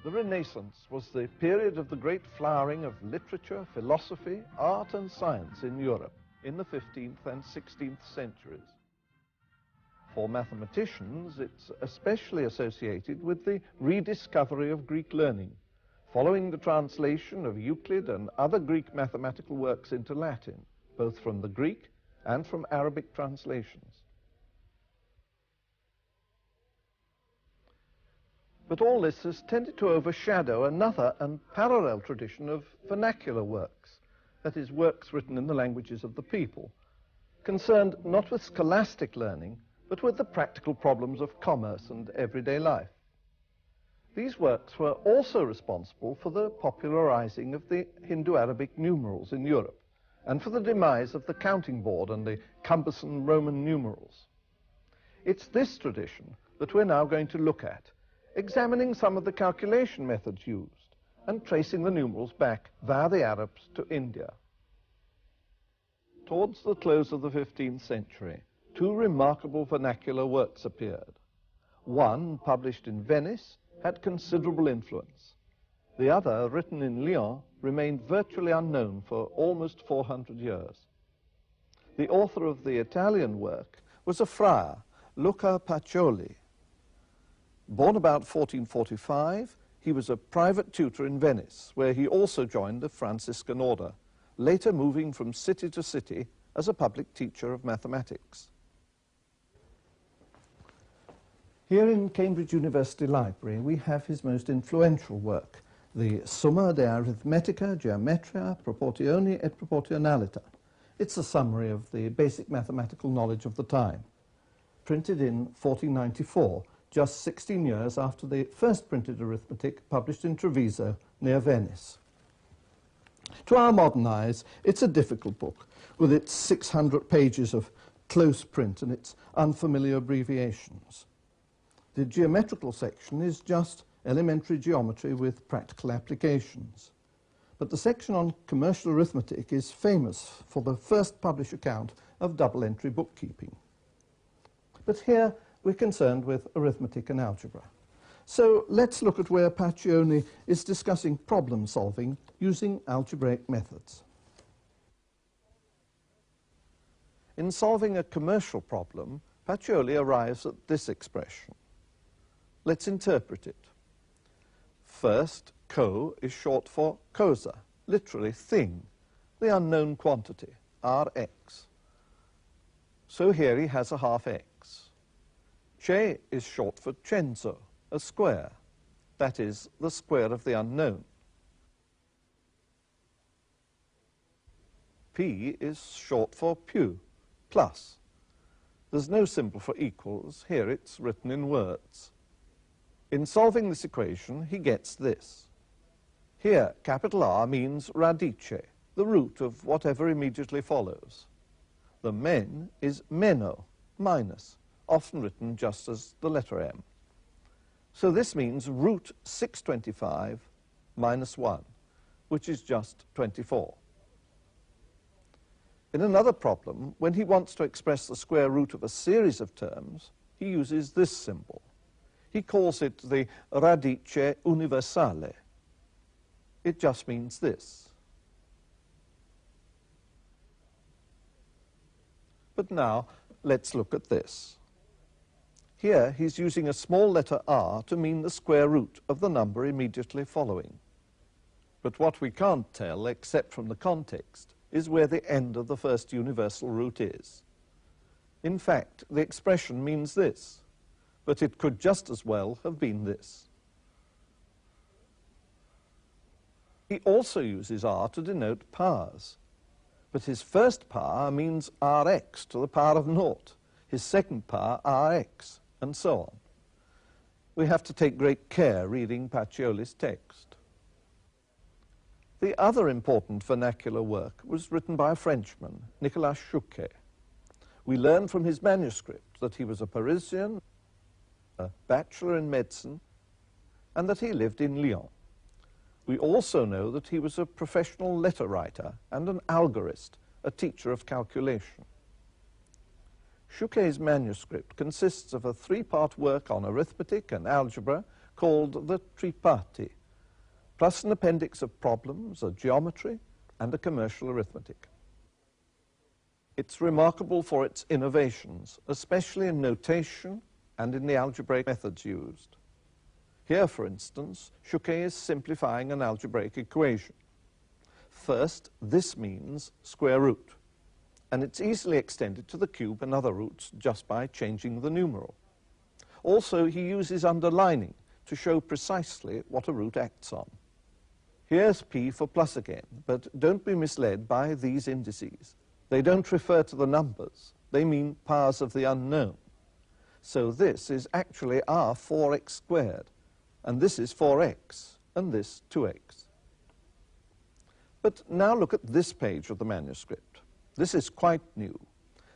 The Renaissance was the period of the great flowering of literature, philosophy, art and science in Europe in the 15th and 16th centuries. For mathematicians, it's especially associated with the rediscovery of Greek learning, following the translation of Euclid and other Greek mathematical works into Latin, both from the Greek and from Arabic translations. But all this has tended to overshadow another and parallel tradition of vernacular works, that is, works written in the languages of the people, concerned not with scholastic learning, but with the practical problems of commerce and everyday life. These works were also responsible for the popularizing of the Hindu-Arabic numerals in Europe, and for the demise of the counting board and the cumbersome Roman numerals. It's this tradition that we're now going to look at, examining some of the calculation methods used and tracing the numerals back via the Arabs to India. Towards the close of the 15th century, two remarkable vernacular works appeared. One, published in Venice, had considerable influence. The other, written in Lyon, remained virtually unknown for almost 400 years. The author of the Italian work was a friar, Luca Pacioli. Born about 1445, he was a private tutor in Venice, where he also joined the Franciscan order, later moving from city to city as a public teacher of mathematics. Here in Cambridge University Library, we have his most influential work, the Summa de Arithmetica, Geometria, Proportioni et Proportionalita. It's a summary of the basic mathematical knowledge of the time, printed in 1494, just 16 years after the first printed arithmetic published in Treviso, near Venice. To our modern eyes, it's a difficult book, with its 600 pages of close print and its unfamiliar abbreviations. The geometrical section is just elementary geometry with practical applications. But the section on commercial arithmetic is famous for the first published account of double-entry bookkeeping. But here we're concerned with arithmetic and algebra. So let's look at where Pacioli is discussing problem solving using algebraic methods. In solving a commercial problem, Pacioli arrives at this expression. Let's interpret it. First, co is short for cosa, literally thing, the unknown quantity, Rx. So here he has a half x. Ce is short for censo, a square, that is, the square of the unknown. P is short for più, plus. There's no symbol for equals, here it's written in words. In solving this equation, he gets this. Here, capital R means radice, the root of whatever immediately follows. The men is meno, minus, often written just as the letter M. So this means root 625 minus 1, which is just 24. In another problem, when he wants to express the square root of a series of terms, he uses this symbol. He calls it the radice universale. It just means this. But now, let's look at this. Here, he's using a small letter r to mean the square root of the number immediately following. But what we can't tell, except from the context, is where the end of the first universal root is. In fact, the expression means this, but it could just as well have been this. He also uses r to denote powers, but his first power means rx to the power of naught, his second power rx, and so on. We have to take great care reading Pacioli's text. The other important vernacular work was written by a Frenchman, Nicolas Chouquet. We learn from his manuscript that he was a Parisian, a bachelor in medicine, and that he lived in Lyon. We also know that he was a professional letter writer and an algorist, a teacher of calculation. Chouquet's manuscript consists of a three-part work on arithmetic and algebra called the Tripati, plus an appendix of problems, a geometry, and a commercial arithmetic. It's remarkable for its innovations, especially in notation and in the algebraic methods used. Here, for instance, Shuké is simplifying an algebraic equation. First, this means square root, and it's easily extended to the cube and other roots just by changing the numeral. Also, he uses underlining to show precisely what a root acts on. Here's p for plus again, but don't be misled by these indices. They don't refer to the numbers, they mean powers of the unknown. So this is actually our 4x squared, and this is 4x, and this 2x. But now look at this page of the manuscript. This is quite new.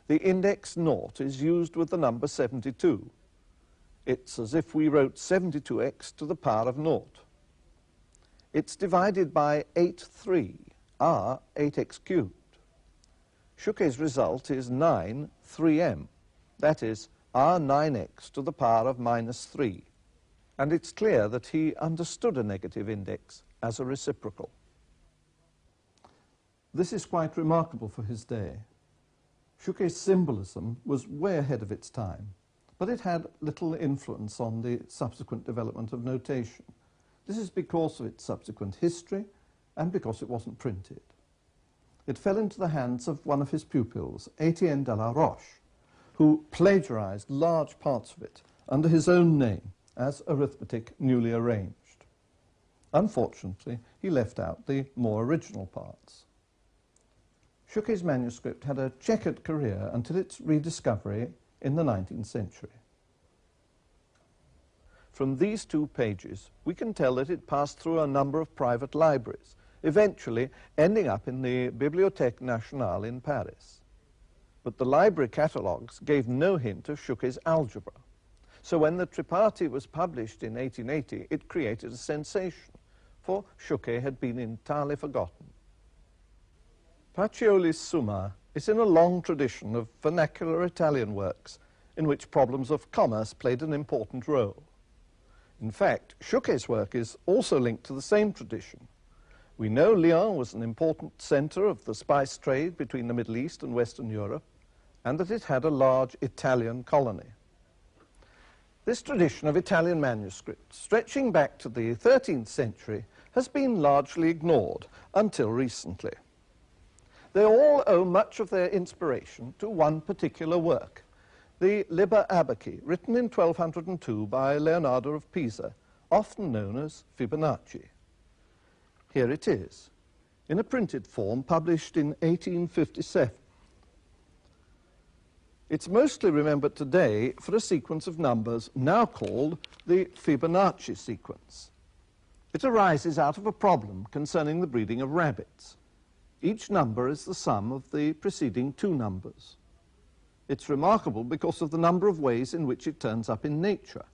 The index 0 is used with the number 72. It's as if we wrote 72x to the power of 0. It's divided by 8(3), our 8x cubed. Shuké's result is 9(3m), that is, our 9x to the power of -3. And it's clear that he understood a negative index as a reciprocal. This is quite remarkable for his day. Shuké's symbolism was way ahead of its time, but it had little influence on the subsequent development of notation. This is because of its subsequent history and because it wasn't printed. It fell into the hands of one of his pupils, Etienne de la Roche, who plagiarized large parts of it under his own name as arithmetic newly arranged. Unfortunately, he left out the more original parts. Shuké's manuscript had a checkered career until its rediscovery in the 19th century. From these 2 pages, we can tell that it passed through a number of private libraries, eventually ending up in the Bibliothèque Nationale in Paris. But the library catalogues gave no hint of Shuké's algebra. So when the Tripati was published in 1880, it created a sensation, for Shuké had been entirely forgotten. Pacioli's Summa is in a long tradition of vernacular Italian works in which problems of commerce played an important role. In fact, Shuké's work is also linked to the same tradition. We know Lyon was an important center of the spice trade between the Middle East and Western Europe, and that it had a large Italian colony. This tradition of Italian manuscripts, stretching back to the 13th century, has been largely ignored until recently. They all owe much of their inspiration to one particular work, the Liber Abaci, written in 1202 by Leonardo of Pisa, often known as Fibonacci. Here it is, in a printed form published in 1857. It's mostly remembered today for a sequence of numbers now called the Fibonacci sequence. It arises out of a problem concerning the breeding of rabbits. Each number is the sum of the preceding 2 numbers. It's remarkable because of the number of ways in which it turns up in nature,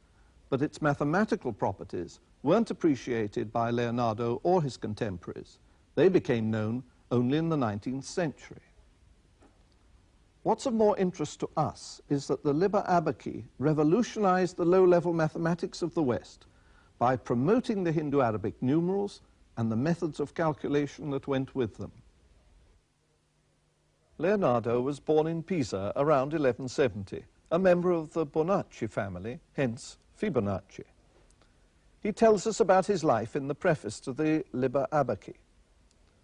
but its mathematical properties weren't appreciated by Leonardo or his contemporaries. They became known only in the 19th century. What's of more interest to us is that the Liber Abaci revolutionized the low-level mathematics of the West by promoting the Hindu-Arabic numerals and the methods of calculation that went with them. Leonardo was born in Pisa around 1170, a member of the Bonacci family, hence Fibonacci. He tells us about his life in the preface to the Liber Abaci.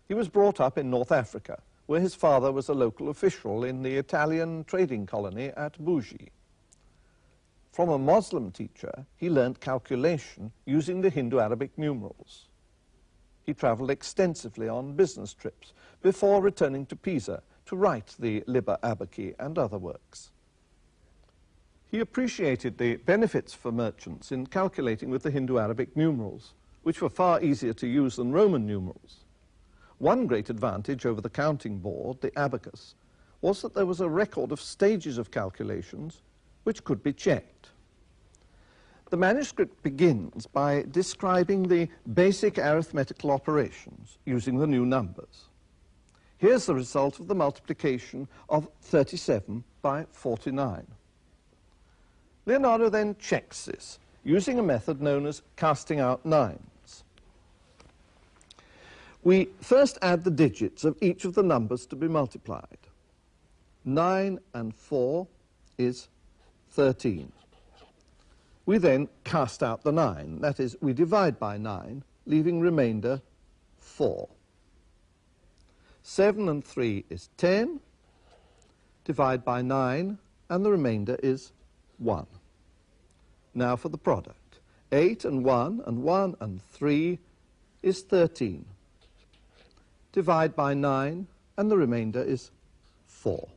He was brought up in North Africa, where his father was a local official in the Italian trading colony at Bougie. From a Muslim teacher, he learnt calculation using the Hindu-Arabic numerals. He traveled extensively on business trips before returning to Pisa to write the Liber Abaci and other works. He appreciated the benefits for merchants in calculating with the Hindu-Arabic numerals, which were far easier to use than Roman numerals. One great advantage over the counting board, the abacus, was that there was a record of stages of calculations which could be checked. The manuscript begins by describing the basic arithmetical operations using the new numbers. Here's the result of the multiplication of 37 by 49. Leonardo then checks this, using a method known as casting out nines. We first add the digits of each of the numbers to be multiplied. 9 and 4 is 13. We then cast out the 9. That is, we divide by 9, leaving remainder 4. 7 and 3 is 10. Divide by 9, and the remainder is 1. Now for the product. 8 and 1 and 1 and 3 is 13. Divide by 9, and the remainder is 4.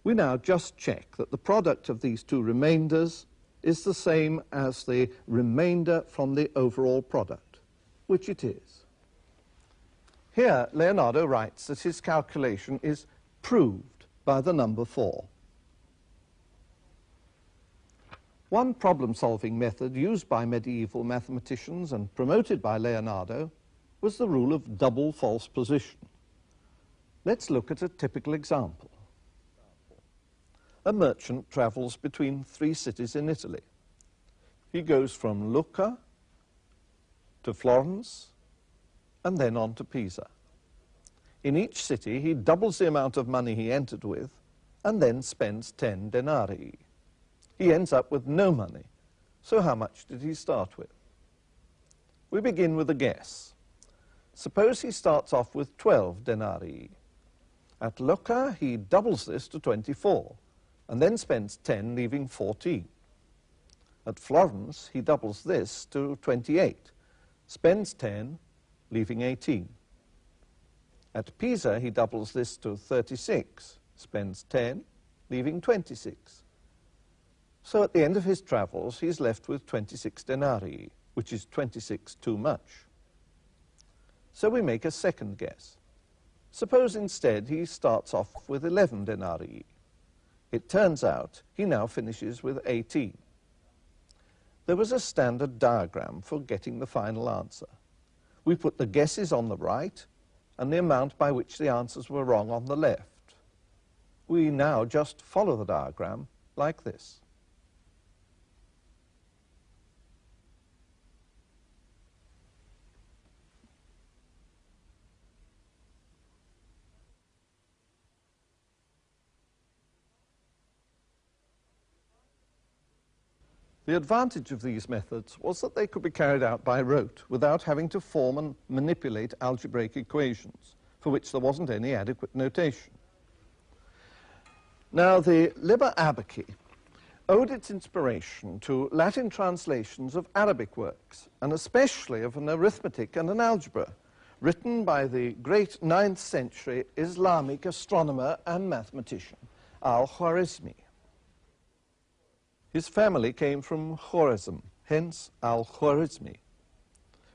We now just check that the product of these two remainders is the same as the remainder from the overall product, which it is. Here, Leonardo writes that his calculation is proved by the number 4. One problem-solving method used by medieval mathematicians and promoted by Leonardo was the rule of double false position. Let's look at a typical example. A merchant travels between 3 cities in Italy. He goes from Lucca to Florence and then on to Pisa. In each city, he doubles the amount of money he entered with and then spends 10 denarii. He ends up with no money. So how much did he start with? We begin with a guess. Suppose he starts off with 12 denarii. At Lucca, he doubles this to 24. And then spends 10, leaving 14. At Florence, he doubles this to 28, spends 10, leaving 18. At Pisa, he doubles this to 36, spends 10, leaving 26. So at the end of his travels, he's left with 26 denarii, which is 26 too much. So we make a second guess. Suppose instead he starts off with 11 denarii. It turns out he now finishes with 18. There was a standard diagram for getting the final answer. We put the guesses on the right and the amount by which the answers were wrong on the left. We now just follow the diagram like this. The advantage of these methods was that they could be carried out by rote without having to form and manipulate algebraic equations, for which there wasn't any adequate notation. Now, the Liber Abaci owed its inspiration to Latin translations of Arabic works, and especially of an arithmetic and an algebra, written by the great 9th century Islamic astronomer and mathematician, al-Khwarizmi. His family came from Khwarezm, hence al-Khwarizmi.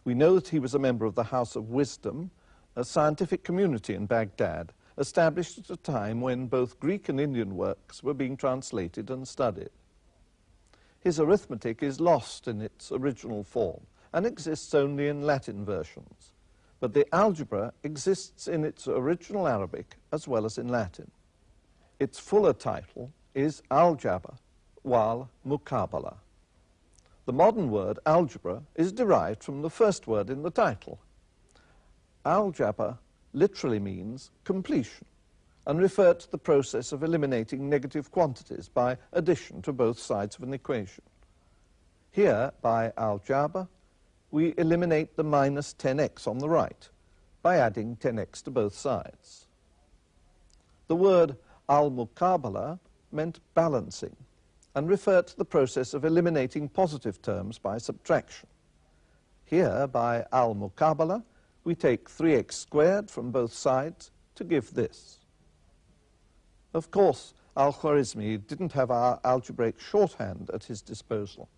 We know that he was a member of the House of Wisdom, a scientific community in Baghdad, established at a time when both Greek and Indian works were being translated and studied. His arithmetic is lost in its original form and exists only in Latin versions, but the algebra exists in its original Arabic as well as in Latin. Its fuller title is Al-Jabr wal Muqabala. The modern word algebra is derived from the first word in the title. Al-Jabr literally means completion and referred to the process of eliminating negative quantities by addition to both sides of an equation. Here, by Al-Jabr, we eliminate the minus 10x on the right by adding 10x to both sides. The word al-Muqabala meant balancing and referred to the process of eliminating positive terms by subtraction. Here, by al-Muqabala, we take 3x squared from both sides to give this. Of course, al-Khwarizmi didn't have our algebraic shorthand at his disposal.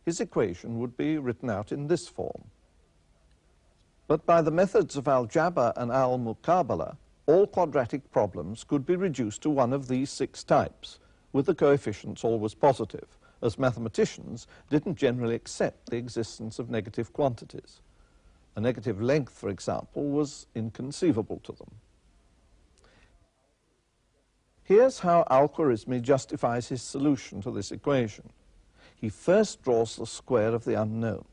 His equation would be written out in this form. But by the methods of al-Jabr and al-Muqabala, all quadratic problems could be reduced to one of these 6 types, with the coefficients always positive, as mathematicians didn't generally accept the existence of negative quantities. A negative length, for example, was inconceivable to them. Here's how al-Khwarizmi justifies his solution to this equation. he first draws the square of the unknown.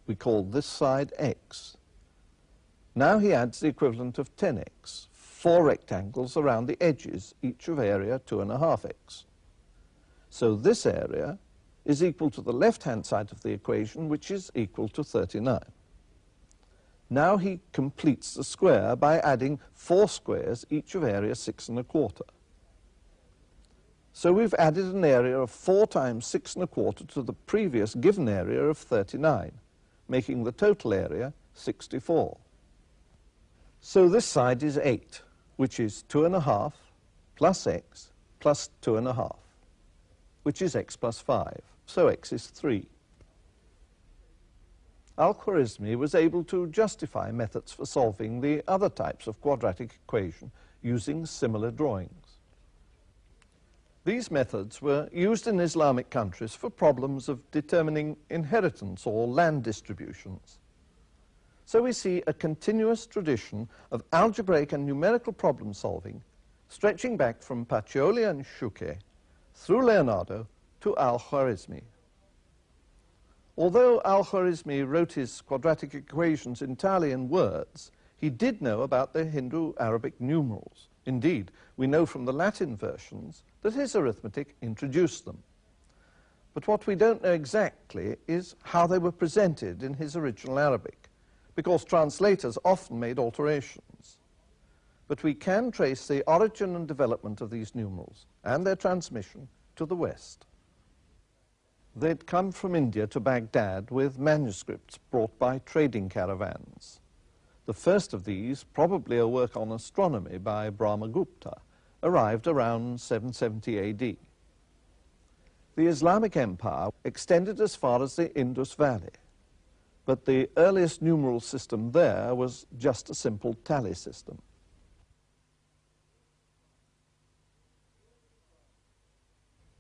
We call this side x. Now he adds the equivalent of 10x, 4 rectangles around the edges, each of area 2.5x. So this area is equal to the left-hand side of the equation, which is equal to 39. Now he completes the square by adding 4 squares, each of area 6.25. So we've added an area of 4 times 6.25 to the previous given area of 39, making the total area 64. So this side is 8, which is 2.5 plus x plus 2.5, which is x plus 5, so x is 3. Al-Khwarizmi was able to justify methods for solving the other types of quadratic equation using similar drawings. These methods were used in Islamic countries for problems of determining inheritance or land distributions. So we see a continuous tradition of algebraic and numerical problem solving stretching back from Pacioli and Schuke through Leonardo to Al-Khwarizmi. Although Al-Khwarizmi wrote his quadratic equations entirely in words, he did know about the Hindu-Arabic numerals. Indeed, we know from the Latin versions that his arithmetic introduced them. But what we don't know exactly is how they were presented in his original Arabic, because translators often made alterations. But we can trace the origin and development of these numerals and their transmission to the West. They'd come from India to Baghdad with manuscripts brought by trading caravans. The first of these, probably a work on astronomy by Brahmagupta, arrived around 770 AD. The Islamic Empire extended as far as the Indus Valley, but the earliest numeral system there was just a simple tally system.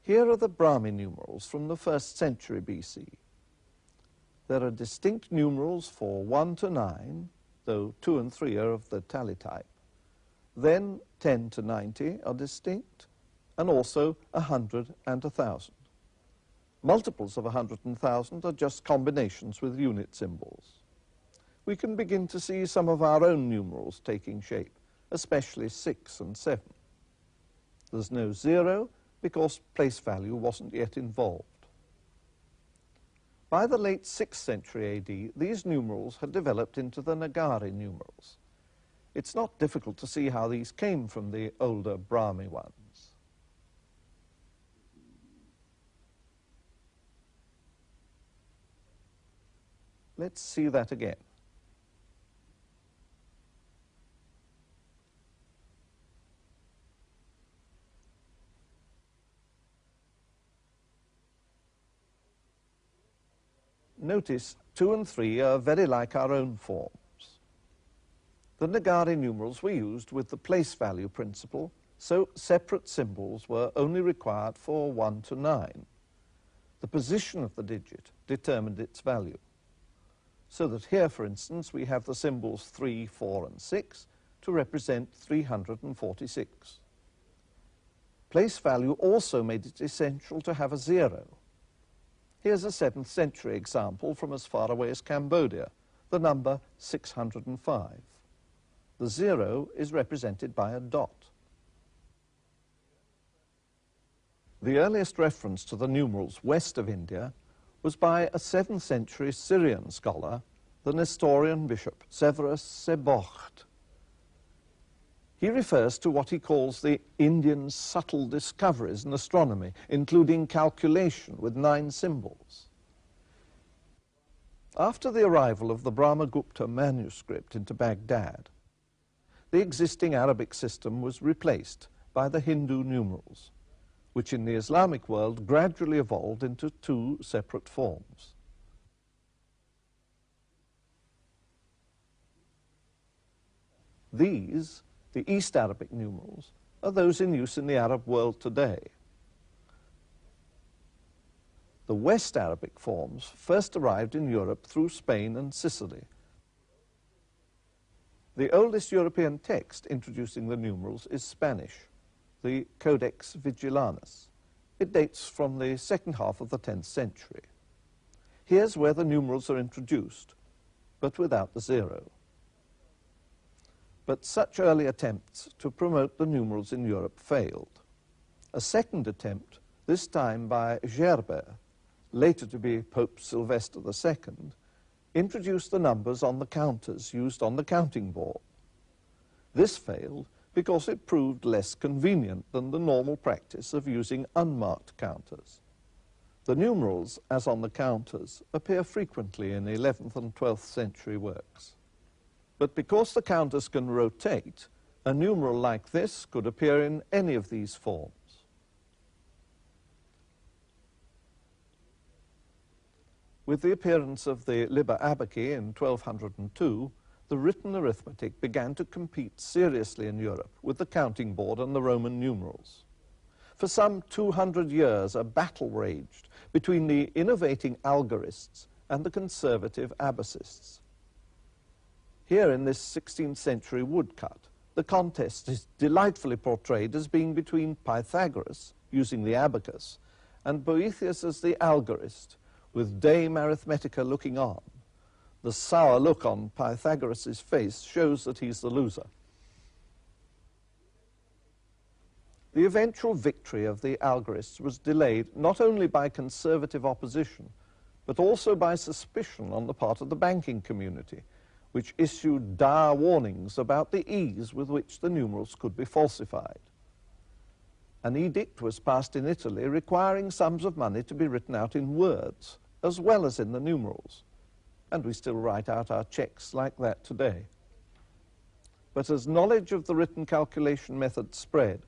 Here are the Brahmi numerals from the 1st century BC. There are distinct numerals for 1 to 9, though 2 and 3 are of the tally type. Then 10 to 90 are distinct, and also 100 and 1,000. Multiples of 100 and 1,000 are just combinations with unit symbols. We can begin to see some of our own numerals taking shape, especially 6 and 7. There's no 0, because place value wasn't yet involved. By the late 6th century AD, these numerals had developed into the Nagari numerals. It's not difficult to see how these came from the older Brahmi ones. Let's see that again. Notice 2 and 3 are very like our own forms. The Nagari numerals were used with the place value principle, so separate symbols were only required for 1 to 9. The position of the digit determined its value. So that here, for instance, we have the symbols 3, 4, and 6 to represent 346. Place value also made it essential to have a 0. Here's a 7th century example from as far away as Cambodia, the number 605. The 0 is represented by a dot. The earliest reference to the numerals west of India was by a 7th century Syrian scholar, the Nestorian bishop Severus Sebokht. He refers to what he calls the Indian subtle discoveries in astronomy, including calculation with 9 symbols. After the arrival of the Brahmagupta manuscript into Baghdad, the existing Arabic system was replaced by the Hindu numerals, which in the Islamic world gradually evolved into 2 separate forms. These, the East Arabic numerals, are those in use in the Arab world today. The West Arabic forms first arrived in Europe through Spain and Sicily. The oldest European text introducing the numerals is Spanish, the Codex Vigilanus, It dates from the second half of the 10th century. Here's where the numerals are introduced, but without the zero. But such early attempts to promote the numerals in Europe failed. A second attempt, this time by Gerbert, later to be Pope Sylvester II, introduced the numbers on the counters used on the counting board. This failed because it proved less convenient than the normal practice of using unmarked counters. The numerals, as on the counters, appear frequently in 11th and 12th century works. But because the counters can rotate, a numeral like this could appear in any of these forms. With the appearance of the Liber Abaci in 1202, the written arithmetic began to compete seriously in Europe with the counting board and the Roman numerals. For some 200 years, a battle raged between the innovating algorists and the conservative abacists. Here in this 16th century woodcut, the contest is delightfully portrayed as being between Pythagoras, using the abacus, and Boethius as the algorist, with Dame Arithmetica looking on. The sour look on Pythagoras' face shows that he's the loser. The eventual victory of the algorists was delayed not only by conservative opposition, but also by suspicion on the part of the banking community, which issued dire warnings about the ease with which the numerals could be falsified. An edict was passed in Italy requiring sums of money to be written out in words, as well as in the numerals. And we still write out our checks like that today. But as knowledge of the written calculation method spread,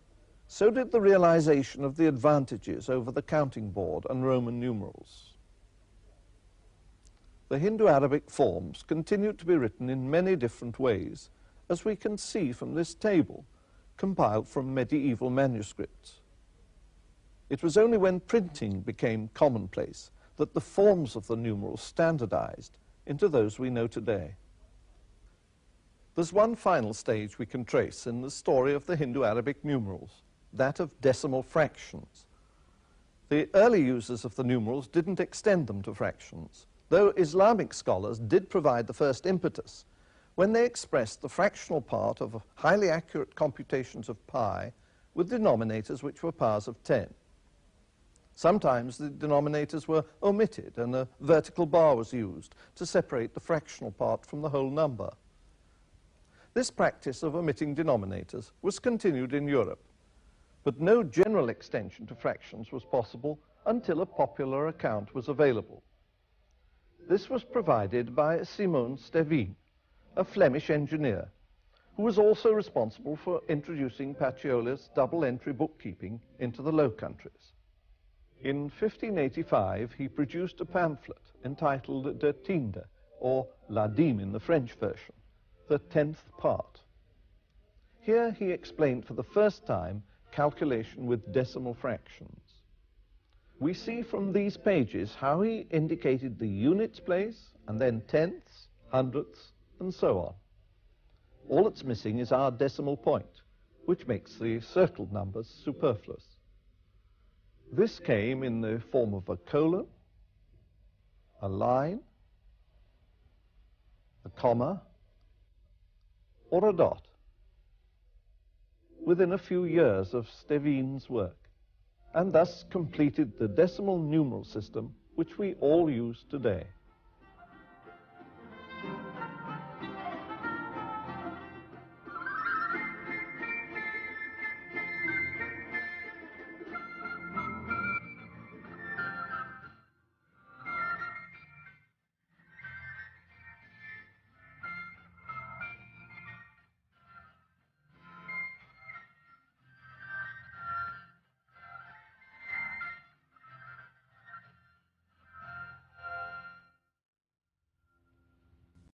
so did the realization of the advantages over the counting board and Roman numerals. The Hindu-Arabic forms continued to be written in many different ways, as we can see from this table, compiled from medieval manuscripts. It was only when printing became commonplace that the forms of the numerals standardized into those we know today. There's one final stage we can trace in the story of the Hindu-Arabic numerals, that of decimal fractions. The early users of the numerals didn't extend them to fractions, though Islamic scholars did provide the first impetus when they expressed the fractional part of highly accurate computations of pi with denominators which were powers of 10. Sometimes the denominators were omitted and a vertical bar was used to separate the fractional part from the whole number. This practice of omitting denominators was continued in Europe, but no general extension to fractions was possible until a popular account was available. This was provided by Simon Stevin, a Flemish engineer, who was also responsible for introducing Pacioli's double-entry bookkeeping into the Low Countries. In 1585, he produced a pamphlet entitled De Tiende, or La Dîme in the French version, the 10th part. Here he explained for the first time calculation with decimal fractions. We see from these pages how he indicated the units place, and then tenths, hundredths, and so on. All that's missing is our decimal point, which makes the circled numbers superfluous. This came in the form of a colon, a line, a comma, or a dot, within a few years of Stevin's work, and thus completed the decimal numeral system which we all use today.